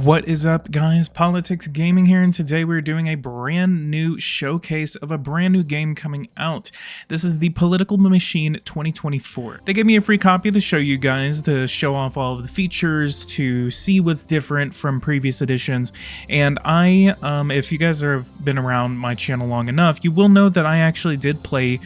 What is up, guys? Politics Gaming here, and today we're doing a brand new showcase of a brand new game coming out. This is the Political Machine 2024. They gave me a free copy to show you guys, to show off all of the features, to see what's different from previous editions. And if you guys have been around my channel long enough, you will know that I actually did play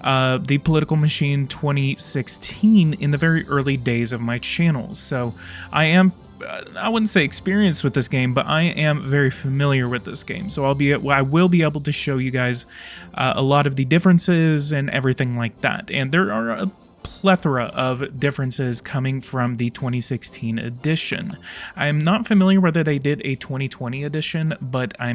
the Political Machine 2016 in the very early days of my channel. So I wouldn't say experienced with this game, but I am very familiar with this game. So I will be able to show you guys a lot of the differences and everything like that. And there are a plethora of differences coming from the 2016 edition. I'm not familiar whether they did a 2020 edition, but I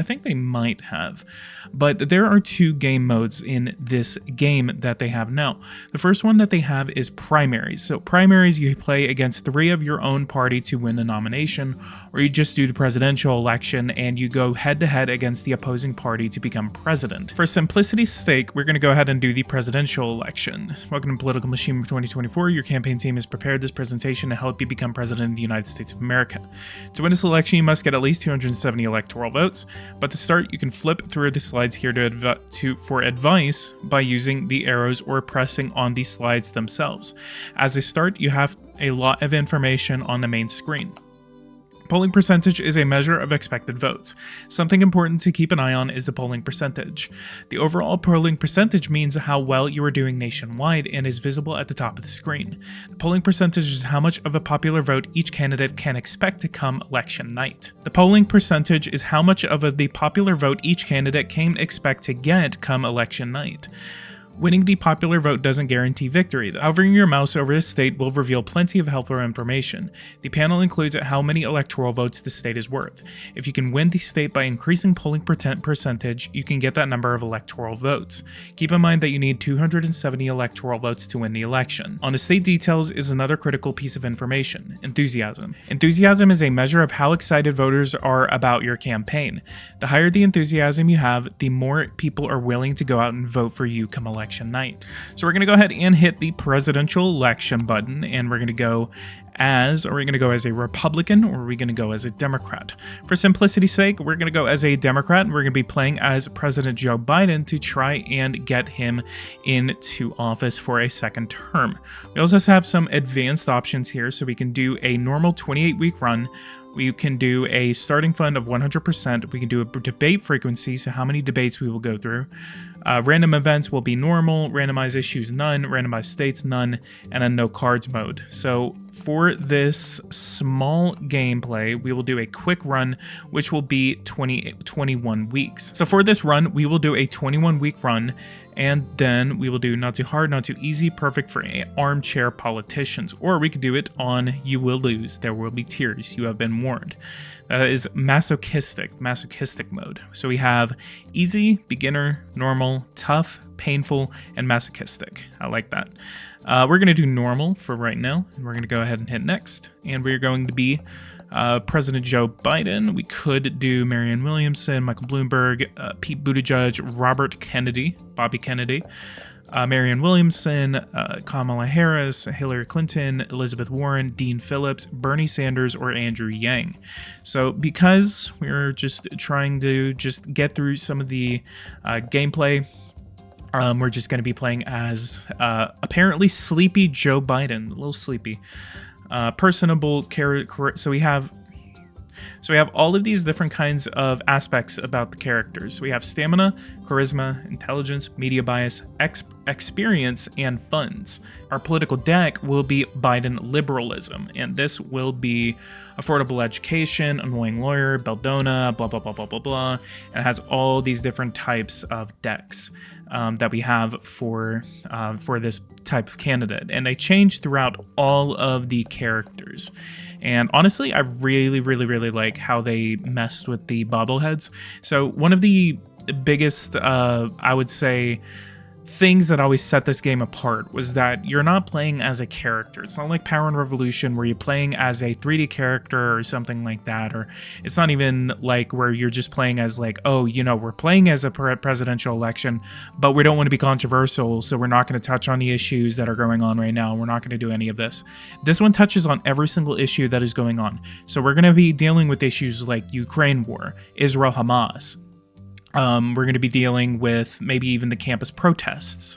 think they might have. But there are two game modes in this game that they have now. The first one that they have is primaries. So primaries, you play against 3 of your own party to win a nomination, or you just do the presidential election and you go head-to-head against the opposing party to become president. For simplicity's sake, we're going to go ahead and do the presidential election. Welcome to Political Machine 2024. Your campaign team has prepared this presentation to help you become president of the United States of America. To win this election, you must get at least 270 electoral votes, but to start, you can flip through the slides here for advice by using the arrows or pressing on the slides themselves. As a start, you have a lot of information on the main screen. Polling percentage is a measure of expected votes. Something important to keep an eye on is the polling percentage. The overall polling percentage means how well you are doing nationwide and is visible at the top of the screen. The polling percentage is how much of a popular vote each candidate can expect to come election night. The polling percentage is how much of the popular vote each candidate can expect to get come election night. Winning the popular vote doesn't guarantee victory. Hovering your mouse over a state will reveal plenty of helpful information. The panel includes how many electoral votes the state is worth. If you can win the state by increasing polling percentage, you can get that number of electoral votes. Keep in mind that you need 270 electoral votes to win the election. On the state details is another critical piece of information: enthusiasm. Enthusiasm is a measure of how excited voters are about your campaign. The higher the enthusiasm you have, the more people are willing to go out and vote for you come election night. So we're going to go ahead and hit the presidential election button, and we're going to go as a Republican, or are we going to go as a Democrat? For simplicity's sake, we're going to go as a Democrat, and we're going to be playing as President Joe Biden to try and get him into office for a second term. We also have some advanced options here, so we can do a normal 28-week run. We can do a starting fund of 100%. We can do a debate frequency, so how many debates we will go through. Random events will be normal, randomized issues none, randomized states none, and a no cards mode. So for this small gameplay, we will do a quick run, which will be 21 weeks. So for this run, we will do a 21-week run, and then we will do not too hard, not too easy, perfect for armchair politicians. Or we could do it on you will lose, there will be tears, you have been warned. That is masochistic mode. So we have easy, beginner, normal, tough, painful, and masochistic. I like that. We're going to do normal for right now, and we're going to go ahead and hit next. And we're going to be President Joe Biden. We could do Marianne Williamson, Michael Bloomberg, Pete Buttigieg, Robert Kennedy, Bobby Kennedy, Marianne Williamson, Kamala Harris, Hillary Clinton, Elizabeth Warren, Dean Phillips, Bernie Sanders, or Andrew Yang. So because we're just trying to just get through some of the gameplay, we're just going to be playing as apparently sleepy Joe Biden, a little sleepy. Personable character. So we have all of these different kinds of aspects about the characters. We have stamina, charisma, intelligence, media bias, experience, and funds. Our political deck will be Biden liberalism, and this will be affordable education, annoying lawyer, Beldona, blah, blah, blah, blah, blah, blah. And it has all these different types of decks that we have for this type of candidate. And they change throughout all of the characters. And honestly, I really, really, really like how they messed with the bobbleheads. So one of the biggest, I would say, things that always set this game apart was that you're not playing as a character. It's not like Power and Revolution where you're playing as a 3D character or something like that, or it's not even like where you're just playing as like, oh, you know, we're playing as a presidential election, but we don't want to be controversial, so we're not going to touch on the issues that are going on right now. We're not going to do any of this. This one touches on every single issue that is going on. So we're going to be dealing with issues like Ukraine war, Israel Hamas. We're going to be dealing with maybe even the campus protests.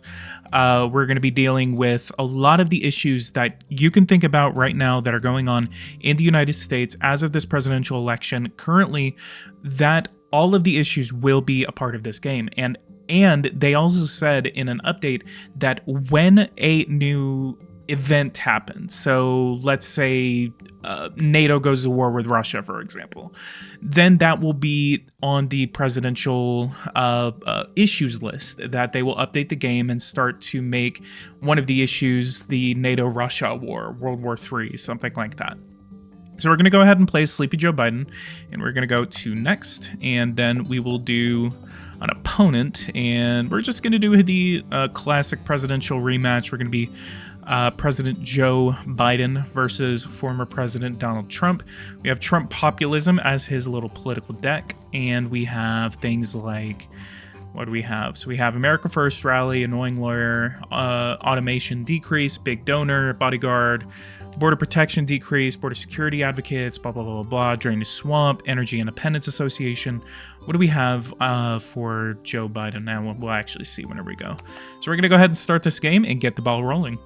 We're going to be dealing with a lot of the issues that you can think about right now that are going on in the United States as of this presidential election currently, that all of the issues will be a part of this game. And they also said in an update that when a new event happens, so let's say NATO goes to war with Russia, for example, then that will be on the presidential issues list, that they will update the game and start to make one of the issues the NATO-Russia war, World War III, something like that. So we're going to go ahead and play Sleepy Joe Biden, and we're going to go to next, and then we will do an opponent, and we're just going to do the classic presidential rematch. We're going to be President Joe Biden versus former President Donald Trump. We have Trump populism as his little political deck, and we have things like, what do we have? So we have America First rally, annoying lawyer, automation decrease, big donor, bodyguard, border protection decrease, border security advocates, blah, blah, blah, blah, blah, drain the swamp, energy independence association. What do we have for Joe Biden? Now we'll actually see whenever we go. So we're going to go ahead and start this game and get the ball rolling.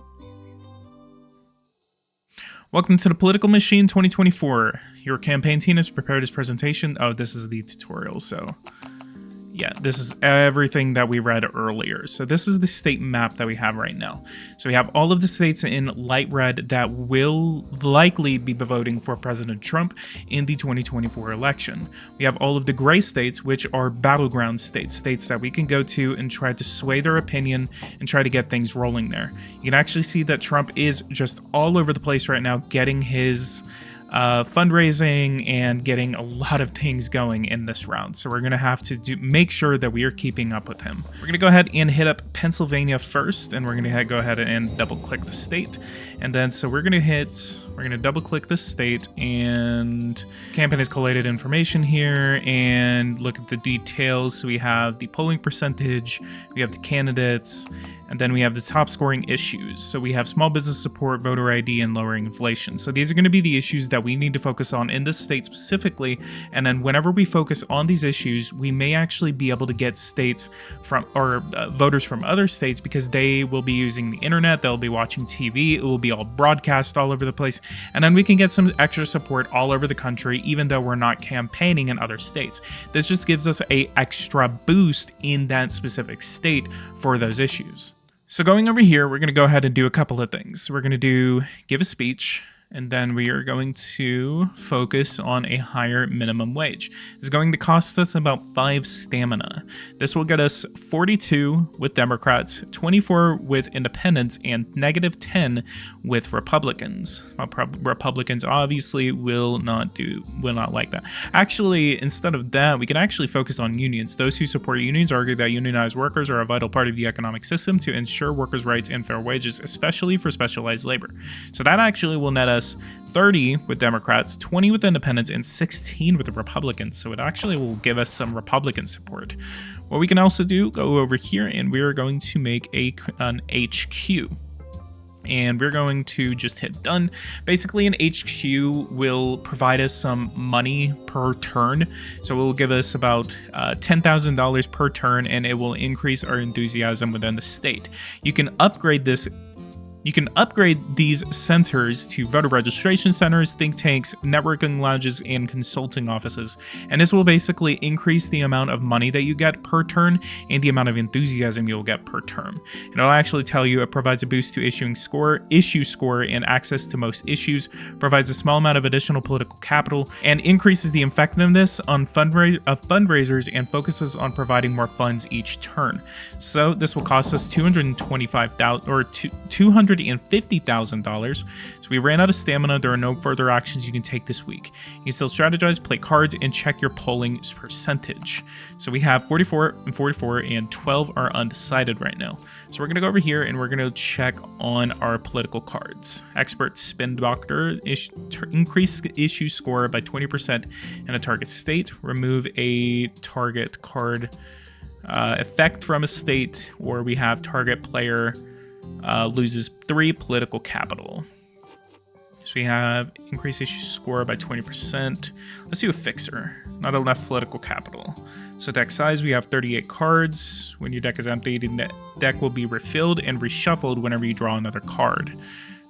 Welcome to the Political Machine 2024. Your campaign team has prepared his presentation. Oh, this is the tutorial, so yeah, this is everything that we read earlier. So this is the state map that we have right now. So we have all of the states in light red that will likely be voting for President Trump in the 2024 election. We have all of the gray states, which are battleground states, states that we can go to and try to sway their opinion and try to get things rolling there. You can actually see that Trump is just all over the place right now, getting his fundraising and getting a lot of things going in this round. So we're going to have to make sure that we are keeping up with him. We're going to go ahead and hit up Pennsylvania first, and we're going to go ahead and double click the state. And then so we're going to double click the state, and campaign has collated information here and look at the details. So we have the polling percentage, we have the candidates, and then we have the top scoring issues. So we have small business support, voter ID, and lowering inflation. So these are going to be the issues that we need to focus on in this state specifically. And then whenever we focus on these issues, we may actually be able to get states from, or voters from other states, because they will be using the internet, they'll be watching TV, it will be all broadcast all over the place. And then we can get some extra support all over the country, even though we're not campaigning in other states. This just gives us an extra boost in that specific state for those issues. So going over here, we're going to go ahead and do a couple of things. We're going to give a speech, and then we are going to focus on a higher minimum wage. It's going to cost us about 5 stamina. This will get us 42 with Democrats, 24 with independents, and -10 with Republicans. Republicans obviously will not like that. Actually, instead of that, we can actually focus on unions. Those who support unions argue that unionized workers are a vital part of the economic system to ensure workers' rights and fair wages, especially for specialized labor. So that actually will net us 30 with Democrats, 20 with independents, and 16 with the Republicans. So it actually will give us some Republican support. What we can also do, go over here, and we are going to make an HQ. And we're going to just hit done. Basically, an HQ will provide us some money per turn. So it will give us about $10,000 per turn, and it will increase our enthusiasm within the state. You can upgrade this. You can upgrade these centers to voter registration centers, think tanks, networking lounges, and consulting offices. And this will basically increase the amount of money that you get per turn and the amount of enthusiasm you'll get per term. And it'll actually tell you it provides a boost to issue score, and access to most issues, provides a small amount of additional political capital, and increases the effectiveness on fundraisers and focuses on providing more funds each turn. So this will cost us $225,000 or $225 $150,000. So we ran out of stamina. There are no further actions you can take this week. You can still strategize, play cards, and check your polling percentage. So we have 44 and 44, and 12 are undecided right now. So we're going to go over here and we're going to check on our political cards. Expert Spin Doctor, increase issue score by 20% in a target state. Remove a target card effect from a state, or we have target player loses 3 political capital. So we have increase issue score by 20%. Let's do a fixer. Not enough political capital. So deck size, we have 38 cards. When your deck is empty, the deck will be refilled and reshuffled whenever you draw another card.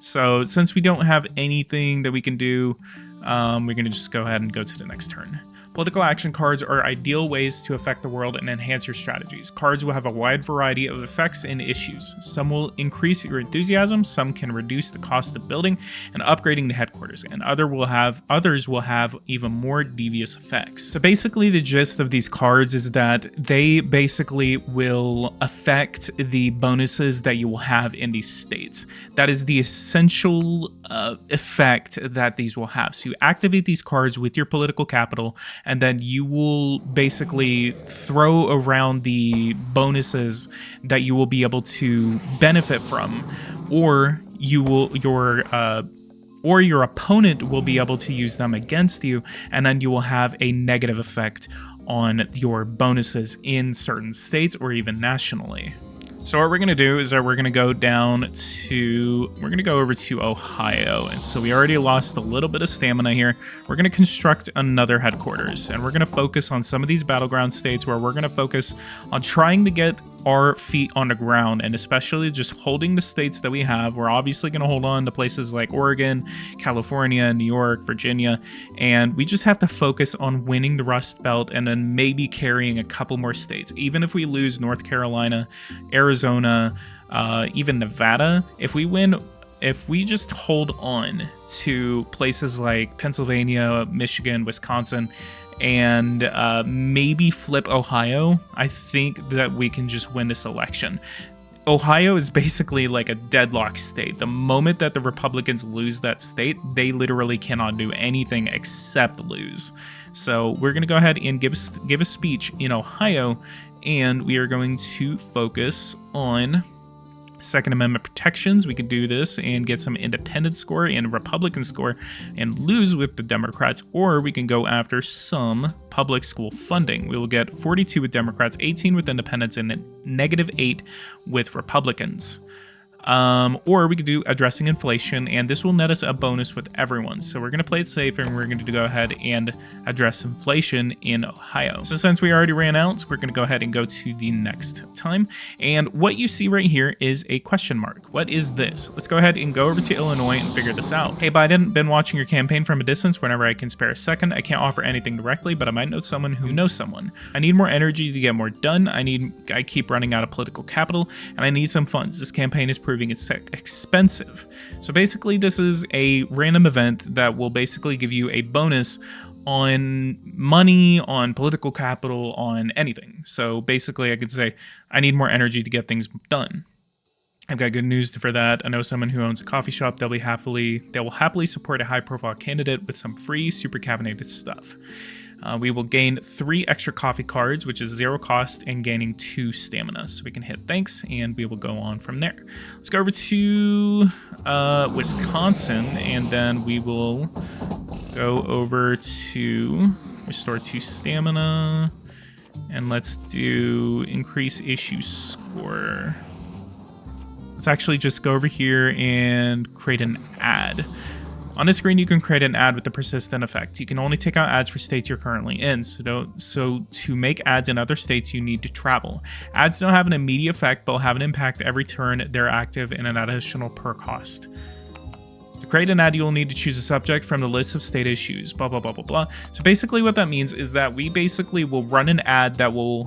So since we don't have anything that we can do, we're going to just go ahead and go to the next turn. Political action cards are ideal ways to affect the world and enhance your strategies. Cards will have a wide variety of effects and issues. Some will increase your enthusiasm, some can reduce the cost of building and upgrading the headquarters, and others will have even more devious effects. So basically the gist of these cards is that they basically will affect the bonuses that you will have in these states. That is the essential effect that these will have. So you activate these cards with your political capital, and then you will basically throw around the bonuses that you will be able to benefit from, or your opponent will be able to use them against you, and then you will have a negative effect on your bonuses in certain states or even nationally. So what we're going to do is that we're going to go over to Ohio. And so we already lost a little bit of stamina here. We're going to construct another headquarters, and we're going to focus on some of these battleground states where we're going to focus on trying to get our feet on the ground, and especially just holding the states that we have. We're obviously going to hold on to places like Oregon, California, New York, Virginia, and we just have to focus on winning the Rust Belt and then maybe carrying a couple more states. Even if we lose North Carolina, Arizona, even Nevada, if we just hold on to places like Pennsylvania, Michigan, Wisconsin, and maybe flip Ohio, I think that we can just win this election. Ohio is basically like a deadlock state. The moment that the Republicans lose that state, they literally cannot do anything except lose. So we're going to go ahead and give a speech in Ohio, and we are going to focus on Second Amendment protections. We can do this and get some independent score and Republican score and lose with the Democrats, or we can go after some public school funding. We will get 42 with Democrats, 18 with independents, and -8 with Republicans. Or we could do addressing inflation, and this will net us a bonus with everyone. So we're going to play it safe, and we're going to go ahead and address inflation in Ohio. So since we already ran out, we're going to go ahead and go to the next time. And what you see right here is a question mark. What is this? Let's go ahead and go over to Illinois and figure this out. Hey Biden, been watching your campaign from a distance whenever I can spare a second. I can't offer anything directly, but I might know someone who knows someone. I need more energy to get more done. I keep running out of political capital, and I need some funds. This campaign is proving it's expensive. So basically this is a random event that will basically give you a bonus on money, on political capital, on anything. So basically I could say I need more energy to get things done. I've got good news for that. I know someone who owns a coffee shop. They will happily support a high-profile candidate with some free super caffeinated stuff. We will gain 3 extra coffee cards, which is 0 cost, and gaining 2 stamina. So we can hit thanks, and we will go on from there. Let's go over to Wisconsin, and then we will go over to restore 2 stamina, and let's do increase issue score. Let's actually just go over here and create an ad. On the screen, you can create an ad with the persistent effect. You can only take out ads for states you're currently in. So to make ads in other states, you need to travel. Ads don't have an immediate effect, but will have an impact every turn they're active and an additional per cost. The create an ad, you'll need to choose a subject from the list of state issues, blah, blah, blah, blah, blah. So basically what that means is that we basically will run an ad that will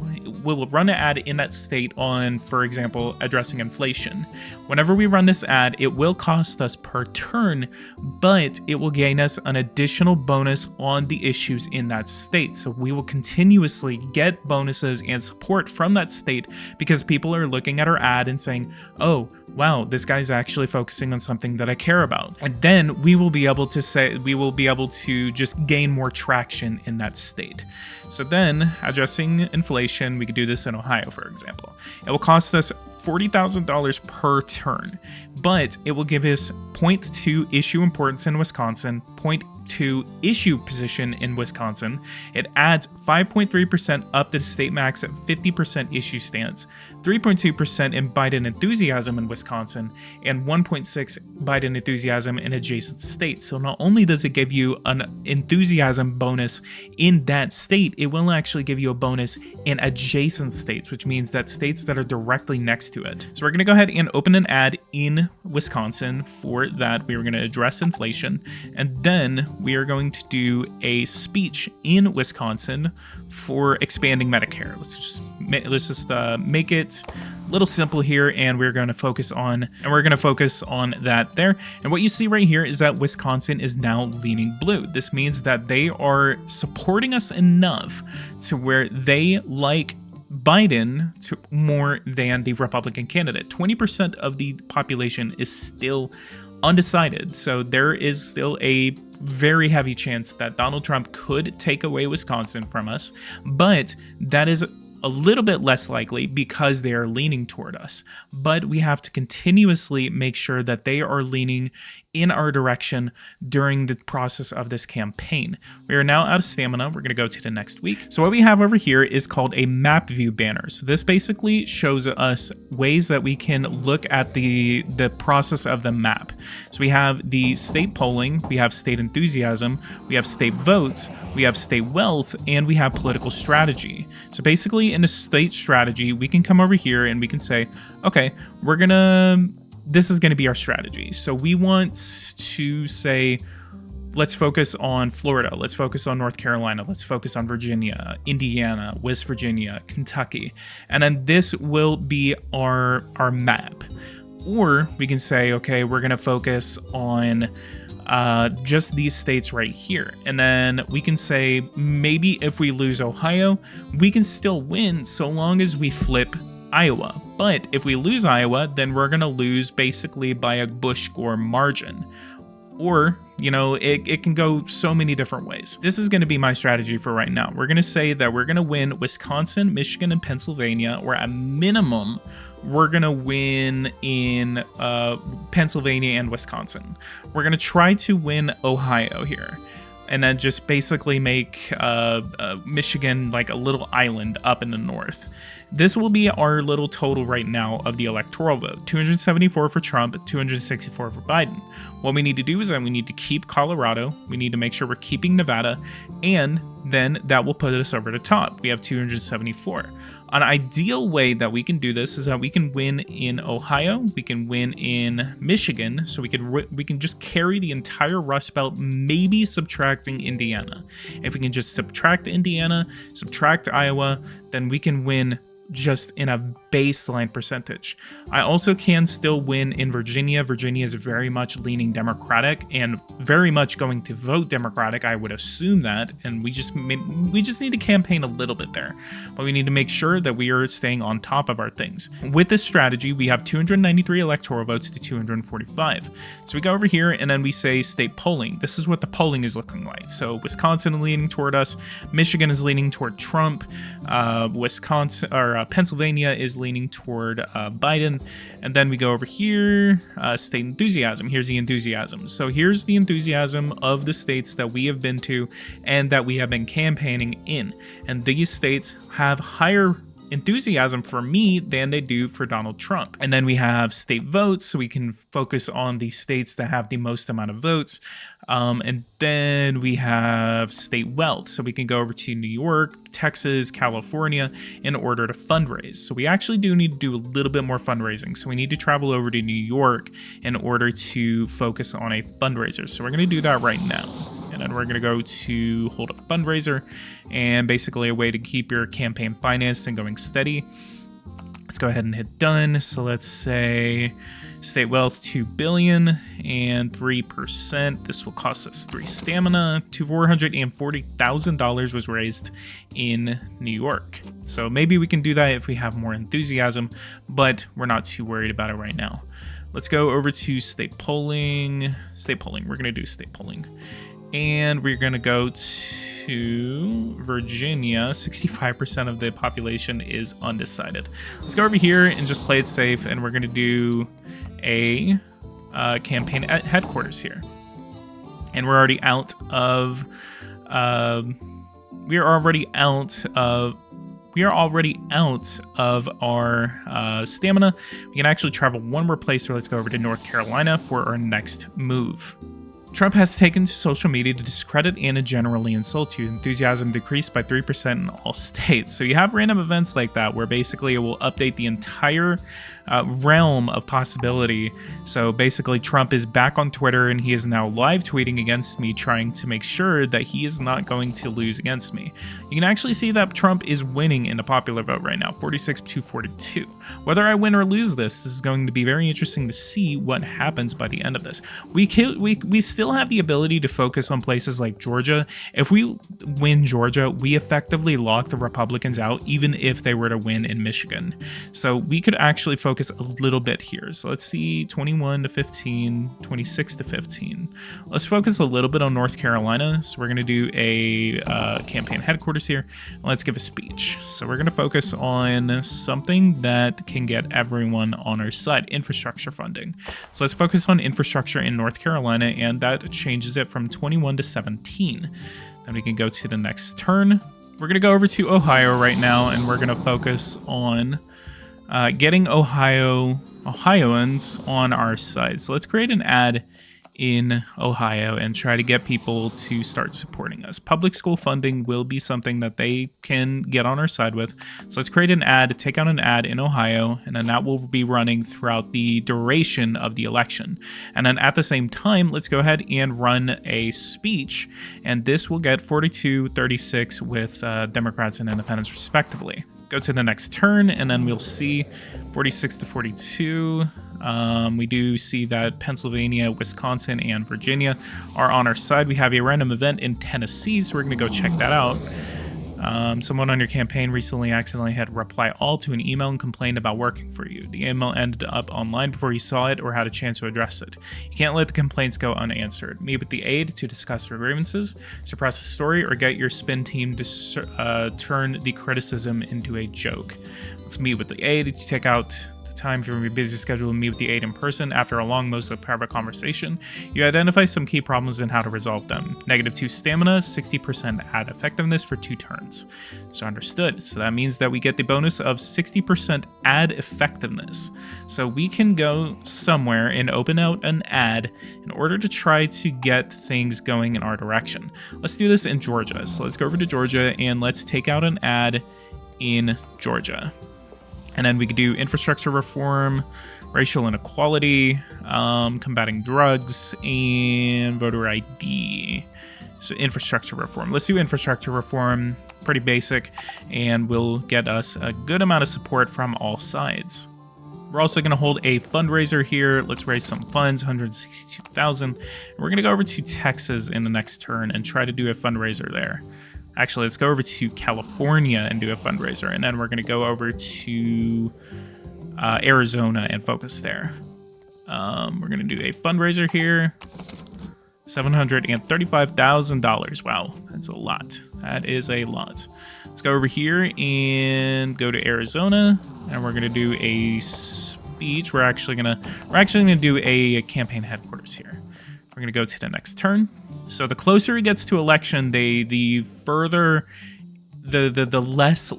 run an ad in that state on, for example, addressing inflation. Whenever we run this ad, it will cost us per turn, but it will gain us an additional bonus on the issues in that state. So we will continuously get bonuses and support from that state because people are looking at our ad and saying, oh, wow, this guy's actually focusing on something that I care about. And then we will be able to just gain more traction in that state. So then addressing inflation, we could do this in Ohio, for example. It will cost us $40,000 per turn, but it will give us 0.2 issue importance in Wisconsin, 0.2 issue position in Wisconsin. It adds 5.3% up to the state max at 50% issue stance, 3.2% in Biden enthusiasm in Wisconsin, and 1.6 Biden enthusiasm in adjacent states. So not only does it give you an enthusiasm bonus in that state, it will actually give you a bonus in adjacent states, which means that states that are directly next to it. So we're going to go ahead and open an ad in Wisconsin for that. We are going to address inflation, and then we are going to do a speech in Wisconsin for expanding Medicare. Let's just make it a little simple here, and we're going to focus on that there. And what you see right here is that Wisconsin is now leaning blue. This means that they are supporting us enough to where they like Biden to more than the Republican candidate. 20% of the population is still undecided. So there is still a very heavy chance that Donald Trump could take away Wisconsin from us, but that is a little bit less likely because they are leaning toward us. But we have to continuously make sure that they are leaning in our direction during the process of this campaign. We are now out of stamina. We're going to go to the next week. So what we have over here is called a map view banner. So this basically shows us ways that we can look at the process of the map. So we have the state polling, we have state enthusiasm, we have state votes, we have state wealth, and we have political strategy. So basically in the state strategy, we can come over here and we can say, okay, this is going to be our strategy. So we want to say, let's focus on Florida, let's focus on North Carolina, let's focus on Virginia, Indiana, West Virginia, Kentucky. And then this will be our map. Or we can say, okay, we're going to focus on just these states right here. And then we can say, maybe if we lose Ohio, we can still win so long as we flip Iowa. But if we lose Iowa, then we're going to lose basically by a Bush score margin. Or, it can go so many different ways. This is going to be my strategy for right now. We're going to say that we're going to win Wisconsin, Michigan, and Pennsylvania, or at minimum, we're going to win in Pennsylvania and Wisconsin. We're going to try to win Ohio here. And then just basically make Michigan like a little island up in the north. This will be our little total right now of the electoral vote. 274 for Trump, 264 for Biden. What we need to do is that we need to keep Colorado. We need to make sure we're keeping Nevada. And then that will put us over the top. We have 274. An ideal way that we can do this is that we can win in Ohio, we can win in Michigan, so we can just carry the entire Rust Belt, maybe subtracting Indiana. If we can just subtract Indiana, subtract Iowa, then we can win just in a baseline percentage. I also can still win in Virginia. Virginia is very much leaning Democratic and very much going to vote Democratic. I would assume that, and we just need to campaign a little bit there, but we need to make sure that we are staying on top of our things. With this strategy, we have 293 electoral votes to 245. So we go over here and then we say state polling. This is what the polling is looking like. So Wisconsin leaning toward us, Michigan is leaning toward Trump, Pennsylvania is leaning toward Biden, and then we go over here, state enthusiasm. Here's the enthusiasm. So here's the enthusiasm of the states that we have been to and that we have been campaigning in, and these states have higher enthusiasm for me than they do for Donald Trump. And then we have state votes, so we can focus on the states that have the most amount of votes. And then we have state wealth, so we can go over to New York, Texas, California in order to fundraise. So we actually do need to do a little bit more fundraising. So we need to travel over to New York in order to focus on a fundraiser. So we're going to do that right now. And then we're going to go to hold a fundraiser, and basically a way to keep your campaign financed and going steady. Let's go ahead and hit done. So let's say state wealth 2 billion and 3%. This will cost us 3 stamina. To $440,000 was raised in New York. So maybe we can do that if we have more enthusiasm, but we're not too worried about it right now. Let's go over to state polling. State polling. We're going to do state polling. And we're going to go to Virginia. 65% of the population is undecided. Let's go over here and just play it safe. And we're going to do a campaign at headquarters here. And we're already out of... we are already out of our stamina. We can actually travel one more place, so let's go over to North Carolina for our next move. Trump has taken to social media to discredit and to generally insult you. Enthusiasm decreased by 3% in all states. So you have random events like that where basically it will update the entire realm of possibility. So basically Trump is back on Twitter and he is now live tweeting against me, trying to make sure that he is not going to lose against me. You can actually see that Trump is winning in the popular vote right now, 46-42. Whether I win or lose this is going to be very interesting to see what happens by the end of this. We still have the ability to focus on places like Georgia. If we win Georgia, we effectively lock the Republicans out, even if they were to win in Michigan. So we could actually focus a little bit here. So let's see, 21-15, 26-15. Let's focus a little bit on North Carolina. So we're going to do a campaign headquarters here. Let's give a speech. So we're going to focus on something that can get everyone on our side, infrastructure funding. So let's focus on infrastructure in North Carolina, and that changes it from 21-17. Then we can go to the next turn. We're going to go over to Ohio right now, and we're going to focus on getting Ohioans on our side. So let's create an ad in Ohio and try to get people to start supporting us. Public school funding will be something that they can get on our side with. So let's create an ad, take out an ad in Ohio, and then that will be running throughout the duration of the election. And then at the same time, let's go ahead and run a speech, and this will get 42-36 with Democrats and independents respectively. Go to the next turn, and then we'll see 46-42. We do see that Pennsylvania, Wisconsin, and Virginia are on our side. We have a random event in Tennessee, so we're going to go check that out. Someone on your campaign recently accidentally had reply all to an email and complained about working for you. The email ended up online before you saw it or had a chance to address it. You can't let the complaints go unanswered. Meet with the aide to discuss your grievances, suppress the story, or get your spin team to turn the criticism into a joke. Let's meet with the aide to take out time from your busy schedule and meet with the aide in person. After a long, mostly private conversation, you identify some key problems and how to resolve them. -2 stamina, 60% ad effectiveness for 2 turns. So understood. So that means that we get the bonus of 60% ad effectiveness. So we can go somewhere and open out an ad in order to try to get things going in our direction. Let's do this in Georgia. So let's go over to Georgia and let's take out an ad in Georgia. And then we could do infrastructure reform, racial inequality, combating drugs, and voter ID. So infrastructure reform. Let's do infrastructure reform, pretty basic, and will get us a good amount of support from all sides. We're also going to hold a fundraiser here. Let's raise some funds, $162,000. We're going to go over to Texas in the next turn and try to do a fundraiser there. Actually, let's go over to California and do a fundraiser, and then we're going to go over to Arizona and focus there. We're going to do a fundraiser here. $735,000. Wow, that's a lot. That is a lot. Let's go over here and go to Arizona, and we're going to do a speech. We're actually going to do a campaign headquarters here. We're going to go to the next turn. So the closer it gets to election day, the further, the less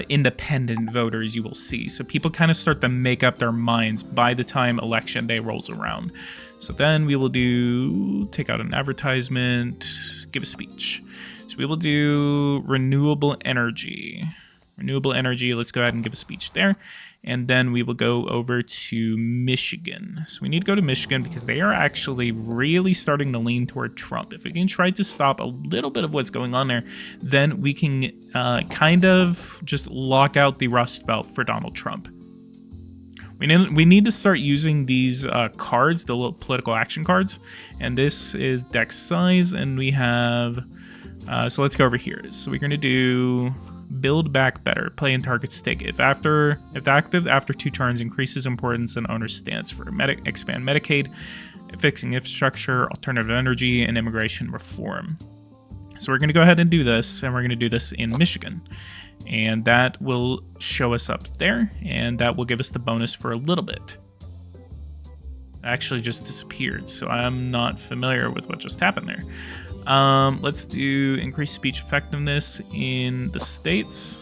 independent voters you will see. So people kind of start to make up their minds by the time election day rolls around. So then we will take out an advertisement, give a speech. So we will do renewable energy. Renewable energy, let's go ahead and give a speech there. And then we will go over to Michigan. So we need to go to Michigan because they are actually really starting to lean toward Trump. If we can try to stop a little bit of what's going on there, then we can kind of just lock out the Rust Belt for Donald Trump. We need to start using these cards, the little political action cards. And this is deck size, and we have... so let's go over here. So we're going to do... Build back better. Play in target stake. If active after 2 turns, increases importance in owner's stance for expand Medicaid, fixing infrastructure, alternative energy, and immigration reform. So we're going to go ahead and do this, and we're going to do this in Michigan. And that will show us up there, and that will give us the bonus for a little bit. It actually just disappeared, so I'm not familiar with what just happened there. Let's do increased speech effectiveness in the states.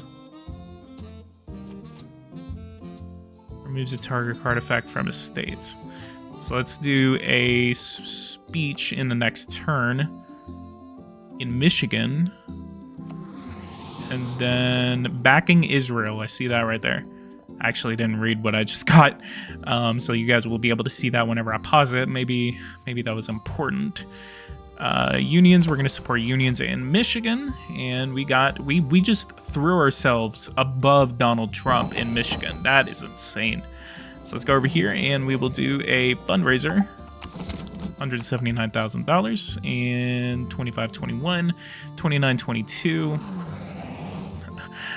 Removes a target card effect from his states. So let's do a speech in the next turn in Michigan. And then backing Israel. I see that right there. I actually didn't read what I just got. So you guys will be able to see that whenever I pause it. Maybe that was important. Unions, we're going to support unions in Michigan, and we just threw ourselves above Donald Trump in Michigan. That is insane. So let's go over here, and we will do a fundraiser. $179,000 and 2521, 2922.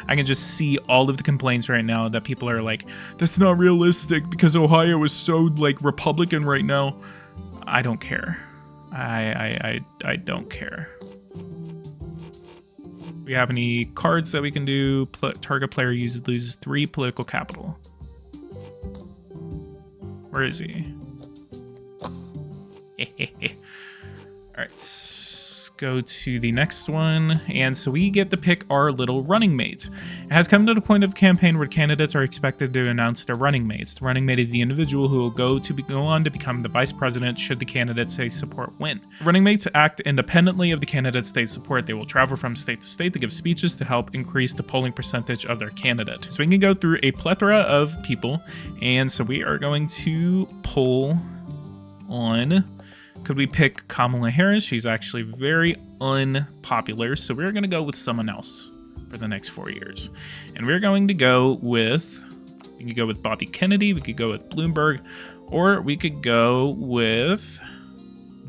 I can just see all of the complaints right now that people are like, that's not realistic because Ohio is so like Republican right now. I don't care. I don't care. We have any cards that we can do? Target player loses 3 political capital. Where is he? All right, let's go to the next one. And so we get to pick our little running mates. It has come to the point of the campaign where candidates are expected to announce their running mates. The running mate is the individual who will go on to become the vice president should the candidates they support win. Running mates act independently of the candidates they support. They will travel from state to state to give speeches to help increase the polling percentage of their candidate. So we can go through a plethora of people, and so we are going to poll on... Could we pick Kamala Harris? She's actually very unpopular, so we're going to go with someone else for the next 4 years. And we're going to go with, we could go with Bobby Kennedy, we could go with Bloomberg, or we could go with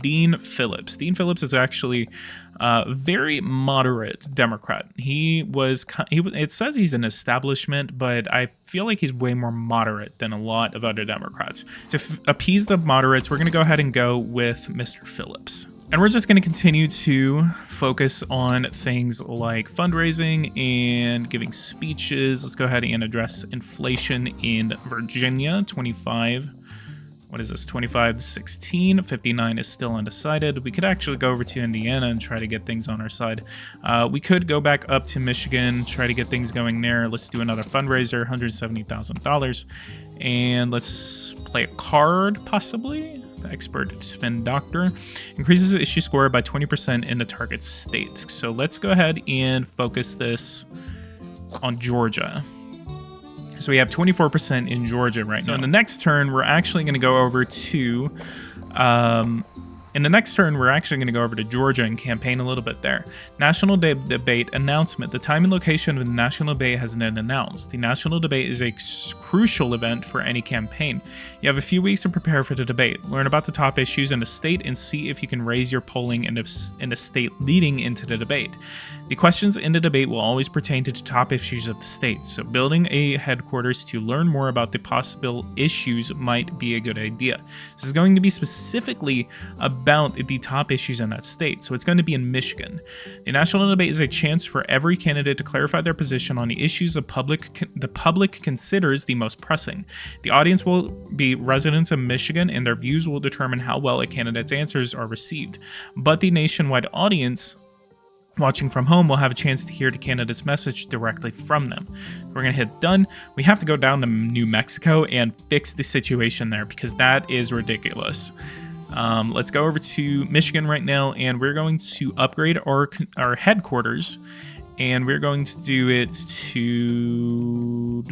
Dean Phillips. Dean Phillips is actually a very moderate Democrat. It says he's an establishment, but I feel like he's way more moderate than a lot of other Democrats. To appease the moderates, we're going to go ahead and go with Mr. Phillips. And we're just going to continue to focus on things like fundraising and giving speeches. Let's go ahead and address inflation in Virginia, 25. What is this? 25 to 16. 59 is still undecided. We could actually go over to Indiana and try to get things on our side. We could go back up to Michigan, try to get things going there. Let's do another fundraiser, $170,000. And let's play a card, possibly. The expert spin doctor increases the issue score by 20% in the target state. So let's go ahead and focus this on Georgia. So we have 24% in Georgia right now. So in the next turn, we're actually going to go over to Georgia and campaign a little bit there. National debate announcement. The time and location of the national debate has been announced. The national debate is a crucial event for any campaign. You have a few weeks to prepare for the debate. Learn about the top issues in the state and see if you can raise your polling in the state leading into the debate. The questions in the debate will always pertain to the top issues of the state, so building a headquarters to learn more about the possible issues might be a good idea. This is going to be specifically about the top issues in that state, so it's going to be in Michigan. The national debate is a chance for every candidate to clarify their position on the issues the public considers the most pressing. The audience will be residents of Michigan, and their views will determine how well a candidate's answers are received. But the nationwide audience watching from home will have a chance to hear the candidate's message directly from them. We're going to hit done. We have to go down to New Mexico and fix the situation there because that is ridiculous. Let's go over to Michigan right now, and we're going to upgrade our headquarters, and we're going to do it to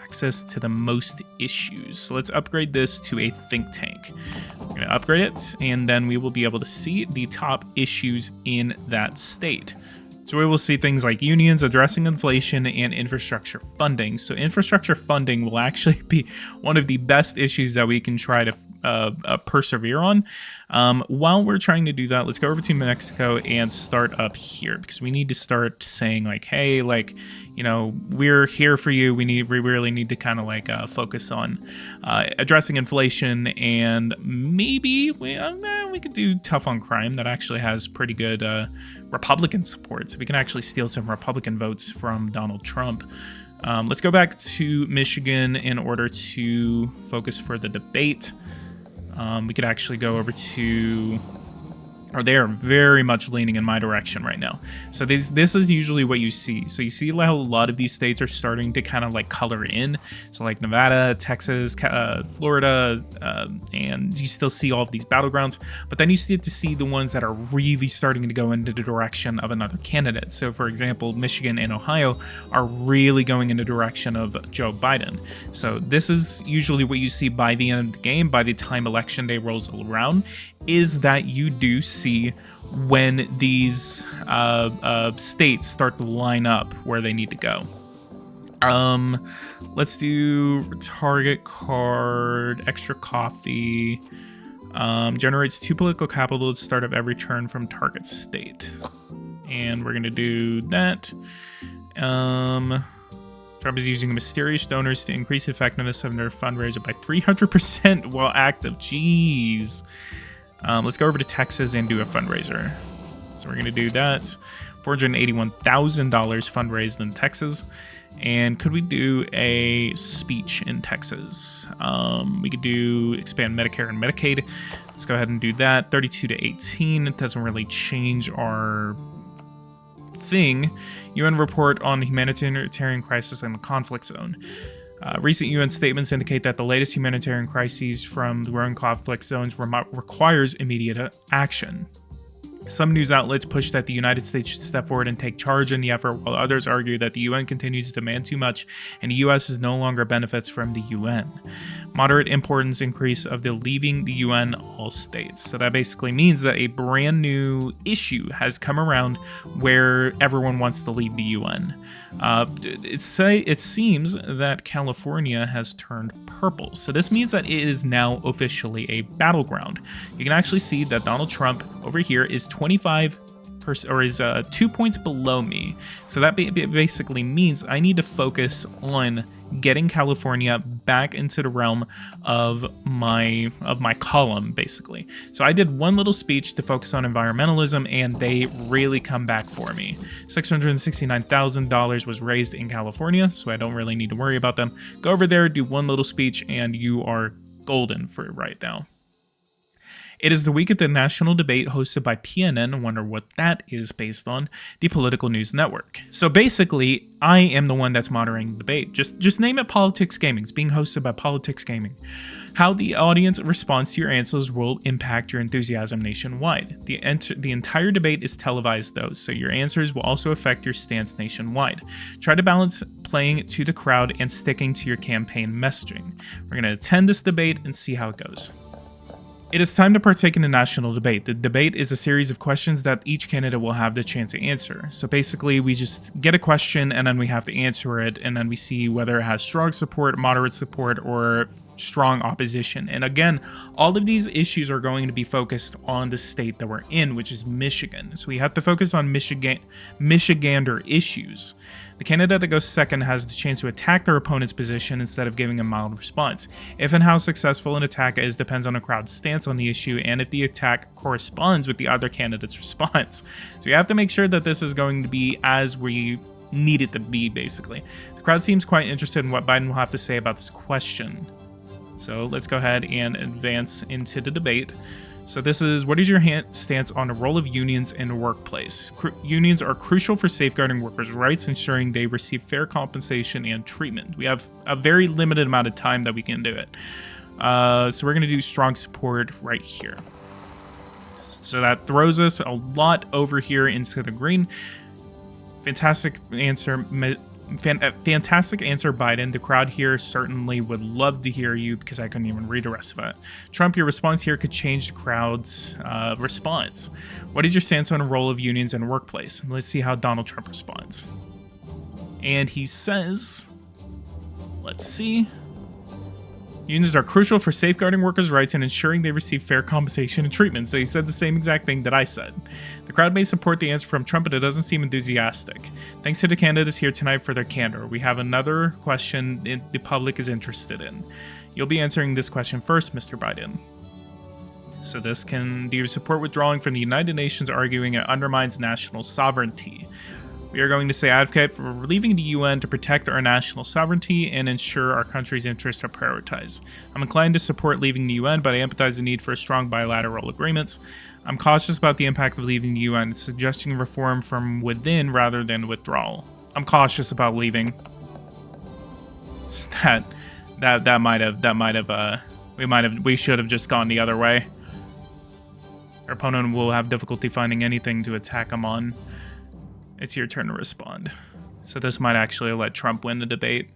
access to the most issues. So let's upgrade this to a think tank. We're going to upgrade it, and then we will be able to see the top issues in that state. So we will see things like unions, addressing inflation, and infrastructure funding. So infrastructure funding will actually be one of the best issues that we can try to persevere on. While we're trying to do that, let's go over to Mexico and start up here because we need to start saying like, hey, like, you know, we're here for you. We really need to kind of like focus on addressing inflation, and maybe we could do tough on crime. That actually has pretty good Republican support, so we can actually steal some Republican votes from Donald Trump. Let's go back to Michigan in order to focus for the debate. We could actually go over to, or they are very much leaning in my direction right now. So this is usually what you see. So you see how a lot of these states are starting to kind of like color in. So like Nevada, Texas, Florida, and you still see all of these battlegrounds. But then you get to see the ones that are really starting to go into the direction of another candidate. So for example, Michigan and Ohio are really going in the direction of Joe Biden. So this is usually what you see by the end of the game, by the time election day rolls around, is that you do see when these states start to line up where they need to go. Let's do target card, extra coffee, generates 2 political capital at the start of every turn from target state. And we're going to do that. Trump is using mysterious donors to increase the effectiveness of their fundraiser by 300% while active. Jeez. Let's go over to Texas and do a fundraiser. So we're going to do that. $481,000 fundraised in Texas. And could we do a speech in Texas? We could do expand Medicare and Medicaid. Let's go ahead and do that. 32 to 18. It doesn't really change our thing. UN report on humanitarian crisis in the conflict zone. Recent UN statements indicate that the latest humanitarian crises from the growing conflict zones requires immediate action. Some news outlets push that the United States should step forward and take charge in the effort, while others argue that the UN continues to demand too much and the US is no longer benefits from the UN. Moderate importance increase of the leaving the UN all states. So that basically means that a brand new issue has come around where everyone wants to leave the UN. It seems that California has turned purple. So this means that it is now officially a battleground. You can actually see that Donald Trump over here is 25% or is 2 points below me. So that basically means I need to focus on getting California back into the realm of my column, basically. So I did one little speech to focus on environmentalism, and they really come back for me. $669,000 was raised in California, so I don't really need to worry about them. Go over there, do one little speech, and you are golden for right now. It is the week of the national debate hosted by PNN. I wonder what that is based on. The Political News Network. So basically, I am the one that's moderating the debate. Just name it PoliticsGaming. It's being hosted by PoliticsGaming. How the audience responds to your answers will impact your enthusiasm nationwide. The entire debate is televised though, so your answers will also affect your stance nationwide. Try to balance playing to the crowd and sticking to your campaign messaging. We're going to attend this debate and see how it goes. It is time to partake in the national debate. The debate is a series of questions that each candidate will have the chance to answer. So basically, we just get a question and then we have to answer it, and then we see whether it has strong support, moderate support, or strong opposition. And again, all of these issues are going to be focused on the state that we're in, which is Michigan. So we have to focus on Michigander issues. The candidate that goes second has the chance to attack their opponent's position instead of giving a mild response. If and how successful an attack is depends on the crowd's stance on the issue and if the attack corresponds with the other candidate's response. So you have to make sure that this is going to be as we need it to be, basically. The crowd seems quite interested in what Biden will have to say about this question. So let's go ahead and advance into the debate. So this is, what is your stance on the role of unions in the workplace? Unions are crucial for safeguarding workers' rights, ensuring they receive fair compensation and treatment. We have a very limited amount of time that we can do it. So we're going to do strong support right here. So that throws us a lot over here into the green. Fantastic answer. Fantastic answer, Biden. The crowd here certainly would love to hear you because I couldn't even read the rest of it. Trump, your response here could change the crowd's response. What is your stance on the role of unions in the workplace? Let's see how Donald Trump responds. And he says, let's see. Unions are crucial for safeguarding workers' rights and ensuring they receive fair compensation and treatment. So he said the same exact thing that I said. The crowd may support the answer from Trump, but it doesn't seem enthusiastic. Thanks to the candidates here tonight for their candor. We have another question the public is interested in. You'll be answering this question first, Mr. Biden. So this can, do you support withdrawing from the United Nations, arguing it undermines national sovereignty? We are going to say advocate for leaving the UN to protect our national sovereignty and ensure our country's interests are prioritized. I'm inclined to support leaving the UN, but I empathize the need for strong bilateral agreements. I'm cautious about the impact of leaving the UN, suggesting reform from within rather than withdrawal. I'm cautious about leaving. We should have just gone the other way. Our opponent will have difficulty finding anything to attack him on. It's your turn to respond. So this might actually let Trump win the debate.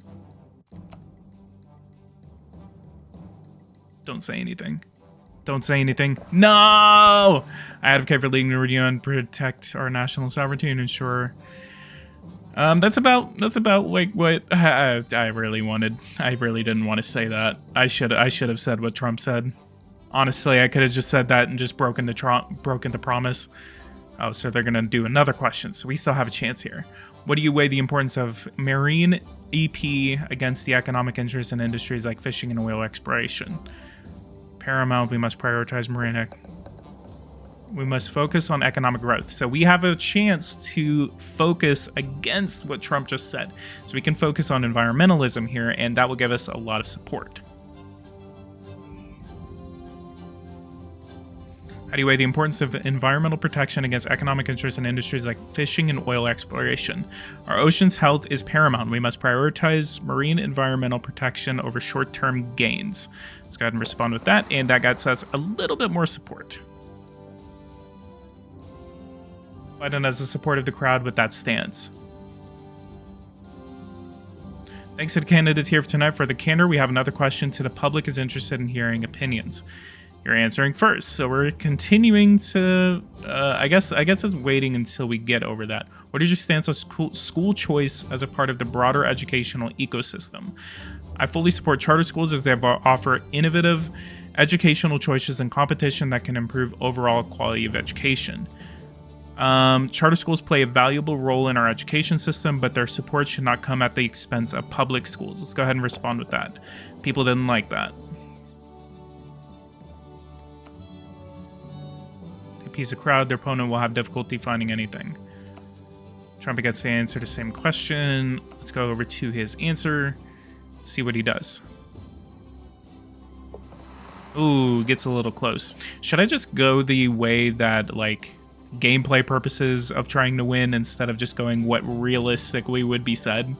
Don't say anything. Don't say anything. No! I advocate for leaving the UN, protect our national sovereignty, and ensure. That's about like what I really wanted. I really didn't want to say that. I should have said what Trump said. Honestly, I could have just said that and just broken the promise. Oh, so they're going to do another question, so we still have a chance here. What do you weigh the importance of marine EP against the economic interests in industries like fishing and oil exploration? Paramount, we must prioritize marine. We must focus on economic growth. So we have a chance to focus against what Trump just said. So we can focus on environmentalism here, and that will give us a lot of support. How do you weigh the importance of environmental protection against economic interests in industries like fishing and oil exploration? Our ocean's health is paramount. We must prioritize marine environmental protection over short-term gains. Let's go ahead and respond with that, and that gets us a little bit more support. Biden has the support of the crowd with that stance. Thanks to the candidates here for tonight for the candor. We have another question to the public is interested in hearing opinions. You're answering first, so we're continuing to, I guess it's waiting until we get over that. What is your stance on school choice as a part of the broader educational ecosystem? I fully support charter schools as they offer innovative educational choices and competition that can improve overall quality of education. Charter schools play a valuable role in our education system, but their support should not come at the expense of public schools. Let's go ahead and respond with that. People didn't like that. Piece of crowd, their opponent will have difficulty finding anything. Trump gets to answer the same question. Let's go over to his answer. See what he does. Ooh, gets a little close. Should I just go the way that, like, gameplay purposes of trying to win instead of just going what realistically would be said?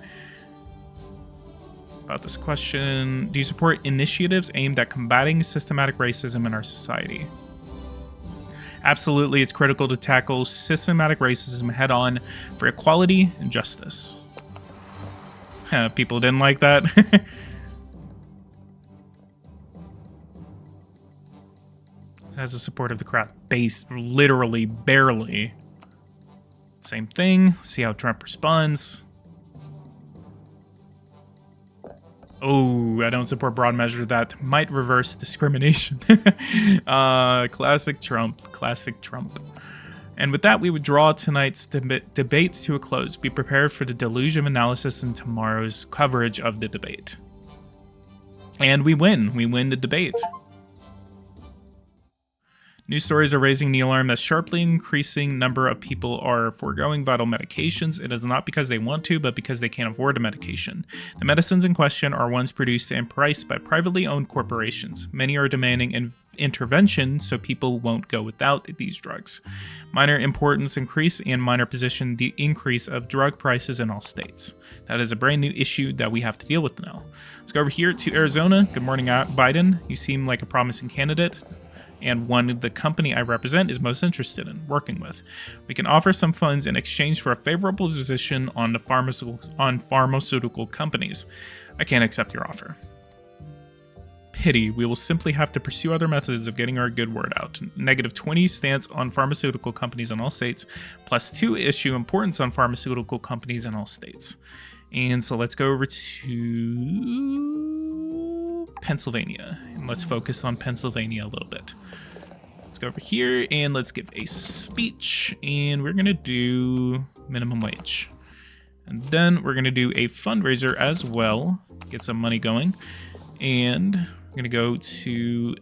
About this question, do you support initiatives aimed at combating systematic racism in our society? Absolutely, it's critical to tackle systematic racism head-on for equality and justice. People didn't like that. Has the support of the crowd. Literally, barely. Same thing. See how Trump responds. Oh, I don't support broad measures that might reverse discrimination. Classic Trump. Classic Trump. And with that, we would draw tonight's debates to a close. Be prepared for the deluge of analysis in tomorrow's coverage of the debate. And we win. We win the debate. News stories are raising the alarm that sharply increasing number of people are foregoing vital medications. It is not because they want to, but because they can't afford a medication. The medicines in question are ones produced and priced by privately owned corporations. Many are demanding intervention so people won't go without these drugs. Minor importance increase and minor position the increase of drug prices in all states. That is a brand new issue that we have to deal with now. Let's go over here to Arizona. Good morning, Biden. You seem like a promising candidate, and one the company I represent is most interested in working with. We can offer some funds in exchange for a favorable position on the pharmaceutical companies. I can't accept your offer. Pity, we will simply have to pursue other methods of getting our good word out. -20 stance on pharmaceutical companies in all states, +2 issue importance on pharmaceutical companies in all states. And so let's go over to Pennsylvania, and let's focus on Pennsylvania a little bit. Let's go over here and let's give a speech, and we're gonna do minimum wage. And then we're gonna do a fundraiser as well, get some money going. And we're gonna go to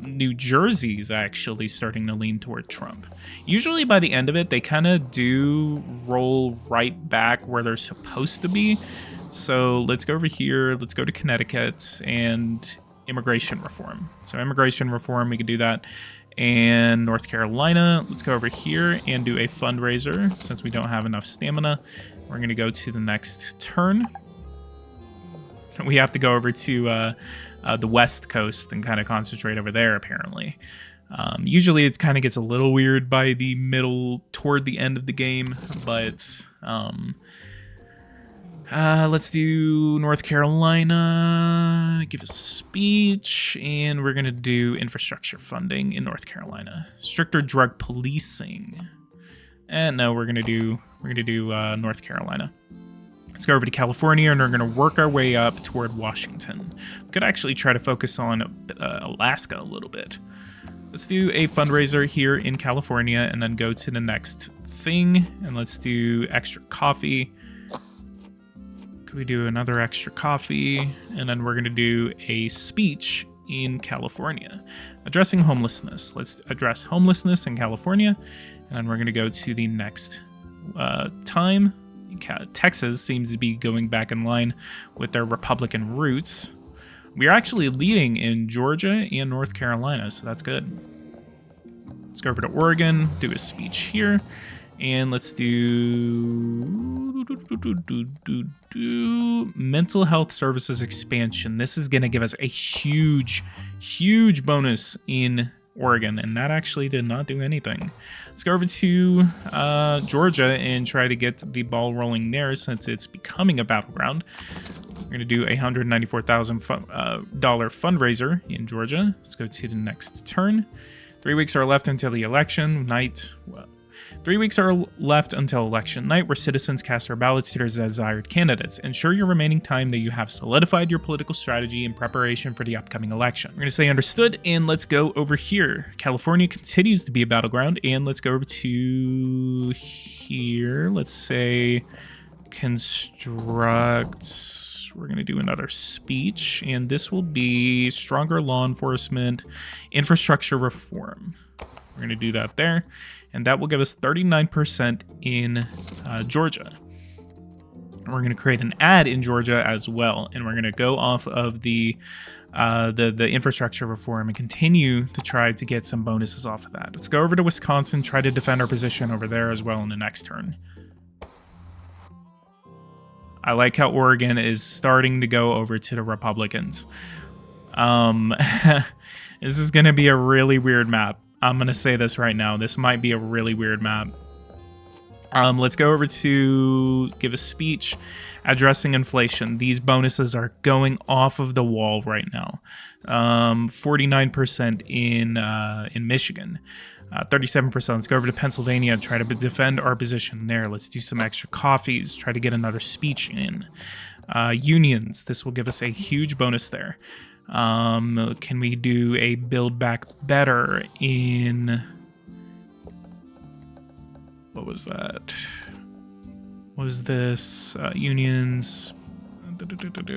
New Jersey is actually starting to lean toward Trump. Usually by the end of it, they kind of do roll right back where they're supposed to be. So let's go over here. Let's go to Connecticut and immigration reform. So immigration reform, we could do that. And North Carolina, let's go over here and do a fundraiser since we don't have enough stamina. We're gonna go to the next turn. We have to go over to the West Coast and kind of concentrate over there, apparently. Usually it kind of gets a little weird by the middle, toward the end of the game, but let's do North Carolina, give a speech, and we're going to do infrastructure funding in North Carolina. Stricter drug policing. And no, we're going to do North Carolina. Let's go over to California, and we're going to work our way up toward Washington. We could actually try to focus on Alaska a little bit. Let's do a fundraiser here in California, and then go to the next thing, and let's do extra coffee. Could we do another extra coffee? And then we're going to do a speech in California. Addressing homelessness. Let's address homelessness in California, and then we're going to go to the next time. Texas seems to be going back in line with their Republican roots. We are actually leading in Georgia and North Carolina, so that's good. Let's go over to Oregon, do a speech here, and let's do mental health services expansion. This is going to give us a huge bonus in Oregon, and that actually did not do anything. Let's go over to Georgia and try to get the ball rolling there since it's becoming a battleground. We're going to do a $194,000 fundraiser in Georgia. Let's go to the next turn. 3 weeks are left until the election night. 3 weeks are left until election night, where citizens cast their ballots to their desired candidates. Ensure your remaining time that you have solidified your political strategy in preparation for the upcoming election. We're going to say understood, and let's go over here. California continues to be a battleground, and let's go over to here. Let's say construct. We're going to do another speech, and this will be stronger law enforcement, infrastructure reform. We're going to do that there, and that will give us 39% in Georgia. We're going to create an ad in Georgia as well, and we're going to go off of the infrastructure reform and continue to try to get some bonuses off of that. Let's go over to Wisconsin, try to defend our position over there as well in the next turn. I like how Oregon is starting to go over to the Republicans. This is going to be a really weird map. I'm going to say this right now. This might be a really weird map. Let's go over to give a speech addressing inflation. These bonuses are going off of the wall right now. 49% in Michigan. 37%. Let's go over to Pennsylvania and try to defend our position there. Let's do some extra coffees. Try to get another speech in. Unions. This will give us a huge bonus there. Can we do a build back better in... What was that? What was this? Unions.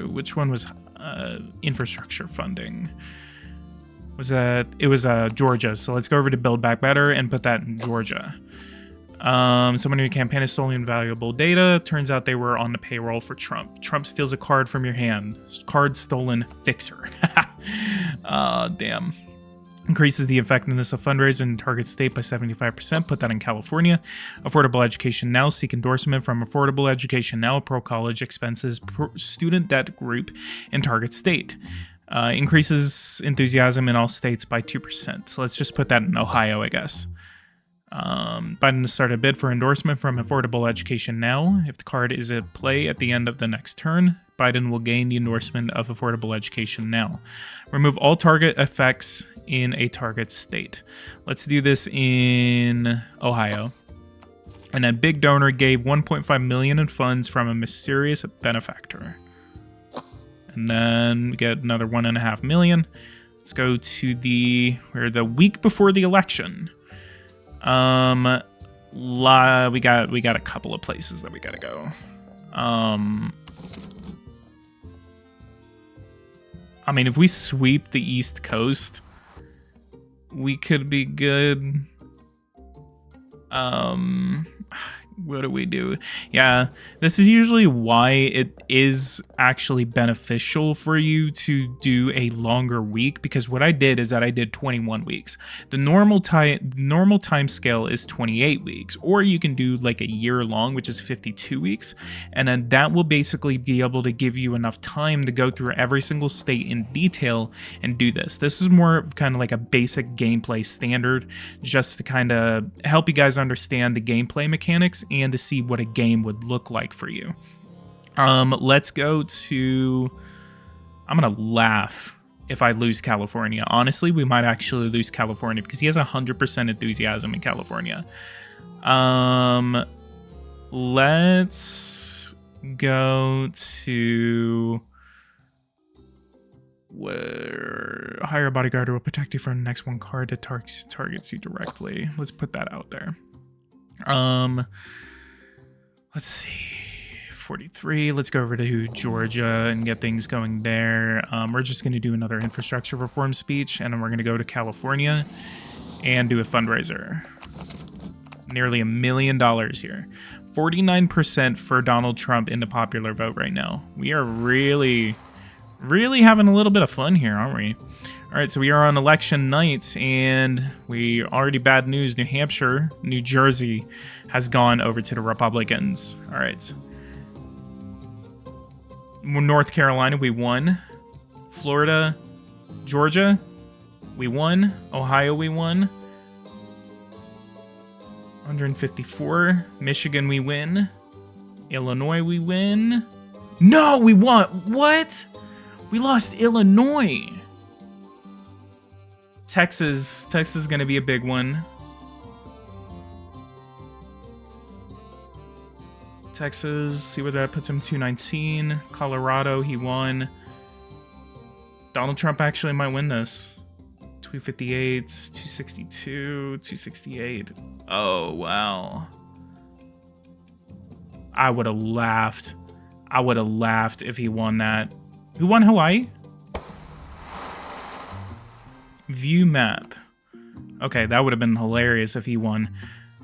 Which one was infrastructure funding? It was Georgia. So let's go over to Build Back Better and put that in Georgia. Someone in your campaign has stolen valuable data. Turns out they were on the payroll for Trump. Trump steals a card from your hand. Card stolen, fixer. Damn. Increases the effectiveness of fundraising in target state by 75%. Put that in California. Affordable Education Now. Seek endorsement from Affordable Education Now, pro college expenses student debt group in target state. Increases enthusiasm in all states by 2%. So let's just put that in Ohio, I guess. Biden has started a bid for endorsement from Affordable Education Now. If the card is at play at the end of the next turn, Biden will gain the endorsement of Affordable Education Now. Remove all target effects in a target state. Let's do this in Ohio. And a big donor gave $1.5 million in funds from a mysterious benefactor. And then we get another $1.5 million. Let's go to the week before the election. We got a couple of places that we gotta go. I mean, if we sweep the East Coast, we could be good. What do we do? Yeah, this is usually why it is actually beneficial for you to do a longer week, because what I did is that I did 21 weeks. The normal time scale is 28 weeks, or you can do like a year long, which is 52 weeks, and then that will basically be able to give you enough time to go through every single state in detail and do this. This is more kind of like a basic gameplay standard, just to kind of help you guys understand the gameplay mechanics and to see what a game would look like for you. Let's go to... I'm going to laugh if I lose California. Honestly, we might actually lose California because he has 100% enthusiasm in California. Let's go to... where hire a bodyguard who will protect you from the next one card that targets you directly. Let's put that out there. Let's see, 43. Let's go over to Georgia and get things going there. We're just going to do another infrastructure reform speech, and then we're going to go to California and do a fundraiser. Nearly $1 million here. 49% for Donald Trump in the popular vote right now. We are really having a little bit of fun here, aren't we? All right, so we are on election night, and we already bad news. New Hampshire, New Jersey has gone over to the Republicans. All right. North Carolina, we won. Florida, Georgia, we won. Ohio, we won. 154. Michigan, we win. Illinois, we win. No, we won. What? We lost Illinois. Texas is going to be a big one. Texas, see where that puts him, 219. Colorado, he won. Donald Trump actually might win this. 258, 262, 268. Oh, wow. I would have laughed. I would have laughed if he won that. Who won Hawaii? View map. Okay, that would have been hilarious if he won.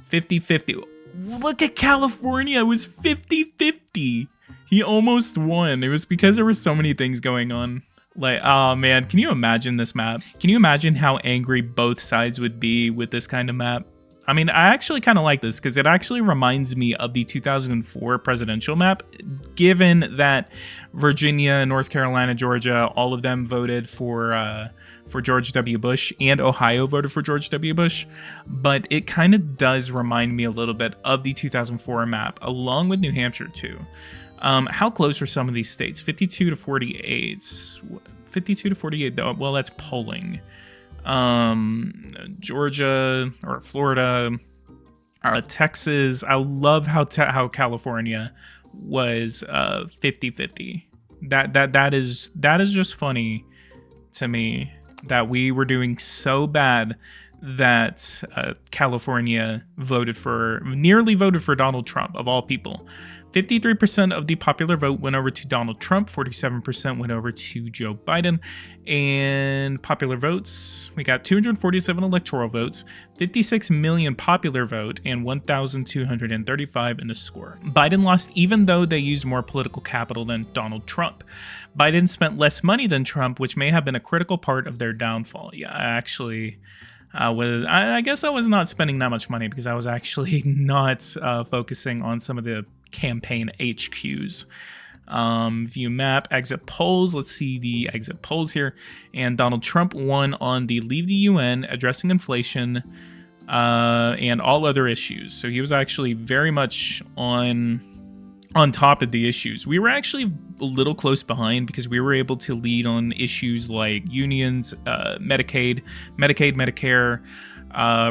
50-50. Look at California. It was 50-50. He almost won. It was because there were so many things going on. Like, oh man, can you imagine this map? Can you imagine how angry both sides would be with this kind of map? I mean, I actually kind of like this because it actually reminds me of the 2004 presidential map, given that Virginia, North Carolina, Georgia, all of them voted for George W. Bush, and Ohio voted for George W. Bush. But it kind of does remind me a little bit of the 2004 map, along with New Hampshire too. How close are some of these states? 52 to 48. 52 to 48, though. Well, that's polling. Georgia or Florida, Texas. I love how California was 50-50. That is just funny to me that we were doing so bad that California nearly voted for Donald Trump, of all people. 53% of the popular vote went over to Donald Trump, 47% went over to Joe Biden. And popular votes, we got 247 electoral votes, 56 million popular vote, and 1,235 in the score. Biden lost even though they used more political capital than Donald Trump. Biden spent less money than Trump, which may have been a critical part of their downfall. Yeah, I guess I was not spending that much money because I was actually not focusing on some of the campaign HQs. View map, exit polls. Let's see the exit polls here. And Donald Trump won on the Leave the UN, Addressing Inflation, and all other issues. So he was actually very much on top of the issues. We were actually a little close behind because we were able to lead on issues like unions, Medicaid, Medicare,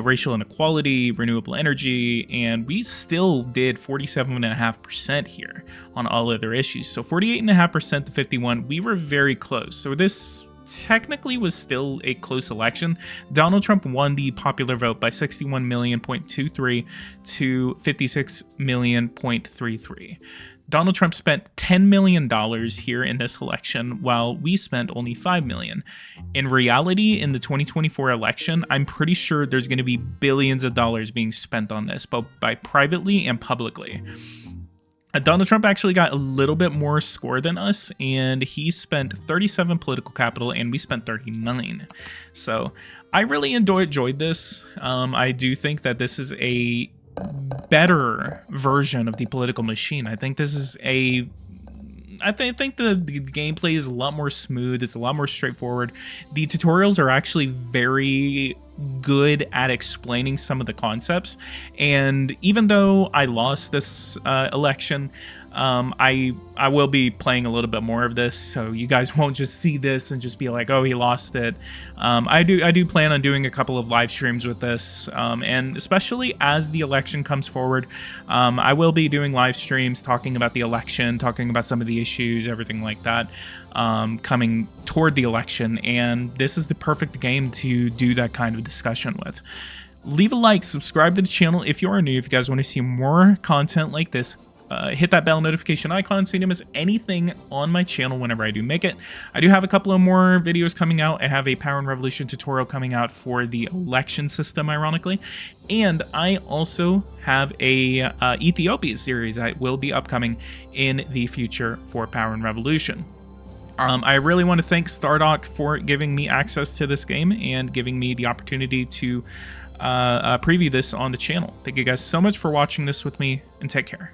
racial inequality, renewable energy, and we still did 47.5% here on all other issues. So 48.5% to 51, we were very close. So this technically was still a close election. Donald Trump won the popular vote by 61.23 to 56.33. Donald Trump spent $10 million here in this election, while we spent only $5 million. In reality, in the 2024 election, I'm pretty sure there's going to be billions of dollars being spent on this, both by privately and publicly. Donald Trump actually got a little bit more score than us, and he spent 37 political capital, and we spent 39. So I really enjoyed this. I do think that this is a better version of the political machine. I think this is I think the gameplay is a lot more smooth. It's a lot more straightforward. The tutorials are actually very good at explaining some of the concepts. And even though I lost this election, I will be playing a little bit more of this, so you guys won't just see this and just be like, oh, he lost it. I do plan on doing a couple of live streams with this, and especially as the election comes forward, I will be doing live streams talking about the election, talking about some of the issues, everything like that, coming toward the election, and this is the perfect game to do that kind of discussion with. Leave a like, subscribe to the channel if you are new, if you guys want to see more content like this. Hit that bell notification icon so you don't miss anything on my channel whenever I do make it. I do have a couple of more videos coming out. I have a Power and Revolution tutorial coming out for the election system, ironically. And I also have a Ethiopia series that will be upcoming in the future for Power and Revolution. I really want to thank Stardock for giving me access to this game and giving me the opportunity to preview this on the channel. Thank you guys so much for watching this with me, and take care.